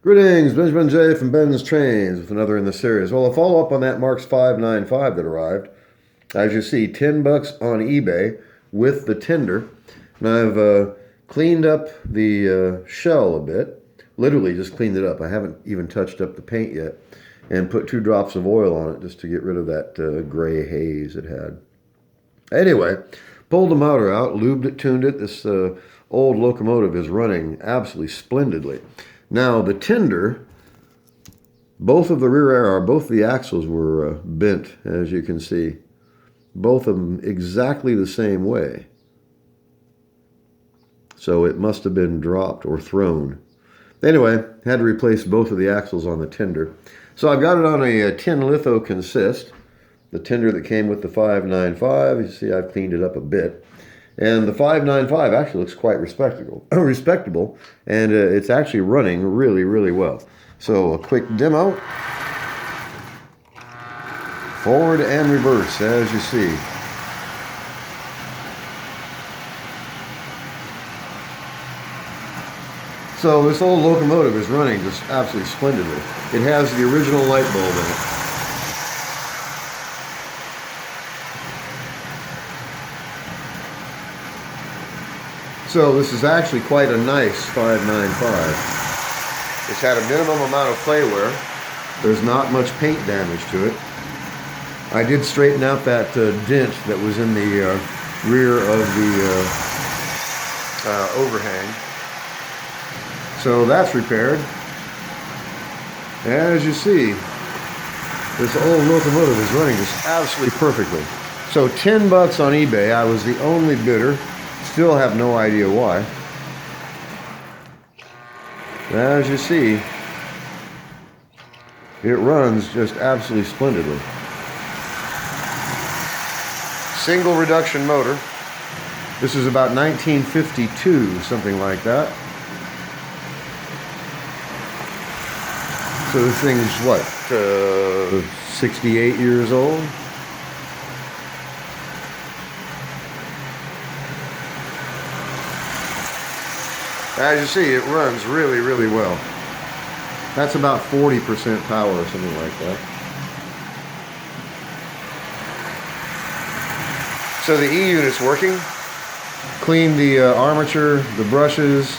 Greetings, Benjamin J. from BENZTRAINZ with another in the series. Well, a follow-up on that Marx 595 that arrived. As you see, 10 bucks on eBay with the tender. And I've cleaned up the shell a bit. Literally just cleaned it up. I haven't even touched up the paint yet. And put 2 drops of oil on it just to get rid of that gray haze it had. Anyway, pulled the motor out, lubed it, tuned it. This old locomotive is running absolutely splendidly. Now, the tender, both of the rear both the axles were bent, as you can see. Both of them exactly the same way. So it must have been dropped or thrown. Anyway, had to replace both of the axles on the tender. So I've got it on a tin litho consist. The tender that came with the 595, you see I've cleaned it up a bit. And the 595 actually looks quite respectable, and it's actually running really, really well. So a quick demo. Forward and reverse, as you see. So this old locomotive is running just absolutely splendidly. It has the original light bulb in it. So this is actually quite a nice 595. It's had a minimum amount of play wear. There's not much paint damage to it. I did straighten out that dent that was in the rear of the overhang. So that's repaired. As you see, this old locomotive is running just absolutely perfectly. So 10 bucks on eBay. I was the only bidder. Still have no idea why. As you see, it runs just absolutely splendidly. Single reduction motor. This is about 1952, something like that. So this thing's what, 68 years old? As you see, it runs really, really well. That's about 40% power or something like that. So the E-unit's working. Cleaned the armature, the brushes,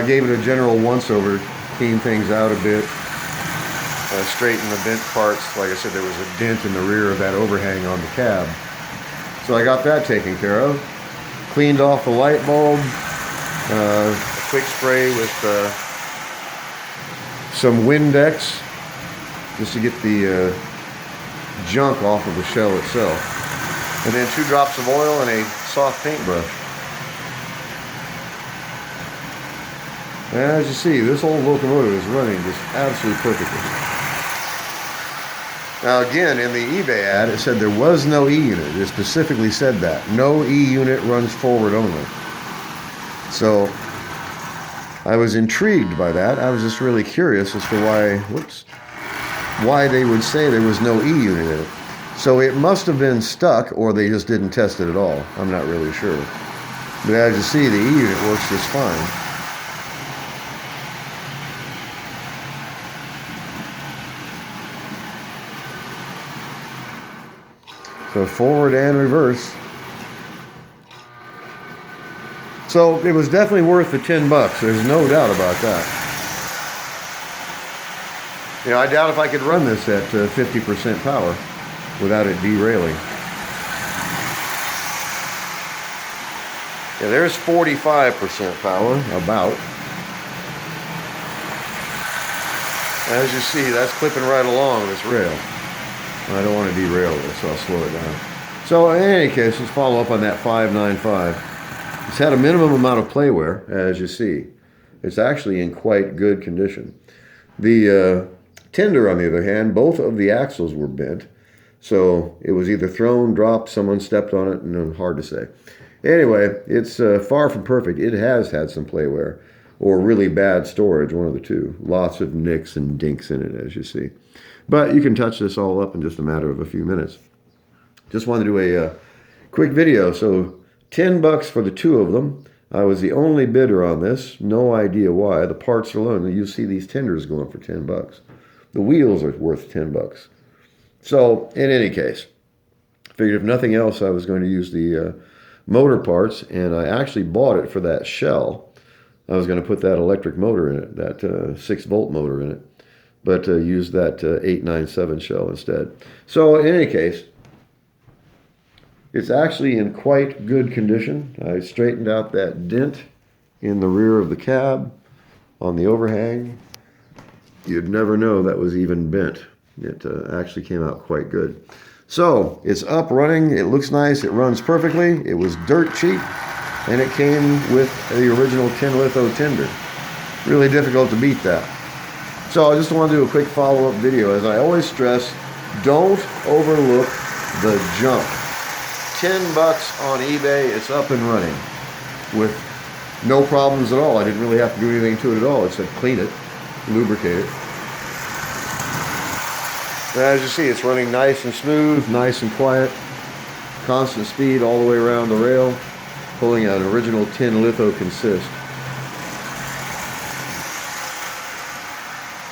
gave it a general once-over, cleaned things out a bit, straightened the bent parts. Like I said, there was a dent in the rear of that overhang on the cab. So I got that taken care of. Cleaned off the light bulb. A quick spray with some Windex just to get the junk off of the shell itself. And then 2 drops of oil and a soft paintbrush. As you see, this old locomotive is running just absolutely perfectly. Now again, in the eBay ad, it said there was no E-unit. It specifically said that. No E-unit runs forward only. So I was intrigued by that. I was just really curious as to why they would say there was no E-unit in it. So it must have been stuck, or they just didn't test it at all. I'm not really sure. But as you see, the E-unit works just fine. So forward and reverse. So it was definitely worth the 10 bucks. There's no doubt about that. You know, I doubt if I could run this at 50% power without it derailing. Yeah, there's 45% power, about. As you see, that's clipping right along this rail. I don't want to derail this, so I'll slow it down. So in any case, let's follow up on that 595. It's had a minimum amount of play wear, as you see. It's actually in quite good condition. The tender, on the other hand, both of the axles were bent. So it was either thrown, dropped, someone stepped on it, and hard to say. Anyway, it's far from perfect. It has had some play wear, or really bad storage, one of the two. Lots of nicks and dinks in it, as you see. But you can touch this all up in just a matter of a few minutes. Just wanted to do a quick video. So 10 bucks for the 2 of them. I was the only bidder on this. No idea why. The parts alone, you see these tenders going for 10 bucks. The wheels are worth 10 bucks. So, in any case, figured if nothing else, I was going to use the motor parts, and I actually bought it for that shell. I was going to put that electric motor in it, that 6-volt motor in it, but use that 897 shell instead. So, in any case, it's actually in quite good condition. I straightened out that dent in the rear of the cab on the overhang. You'd never know that was even bent. It actually came out quite good. So it's up running. It looks nice. It runs perfectly. It was dirt cheap, and it came with the original tin litho tender. Really difficult to beat that. So I just want to do a quick follow-up video. As I always stress, don't overlook the junk. 10 bucks on eBay. It's up and running with no problems at all. I didn't really have to do anything to it at all. It said clean it, lubricate it. And as you see, it's running nice and smooth, nice and quiet, constant speed all the way around the rail, pulling out an original tin litho consist.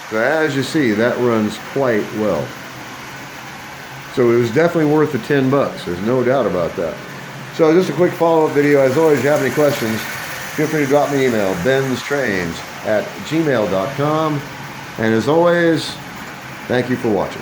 So as you see, that runs quite well. So it was definitely worth the 10 bucks. There's no doubt about that. So just a quick follow-up video. As always, if you have any questions, feel free to drop me an email, BENZTRAINZ@gmail.com. And as always, thank you for watching.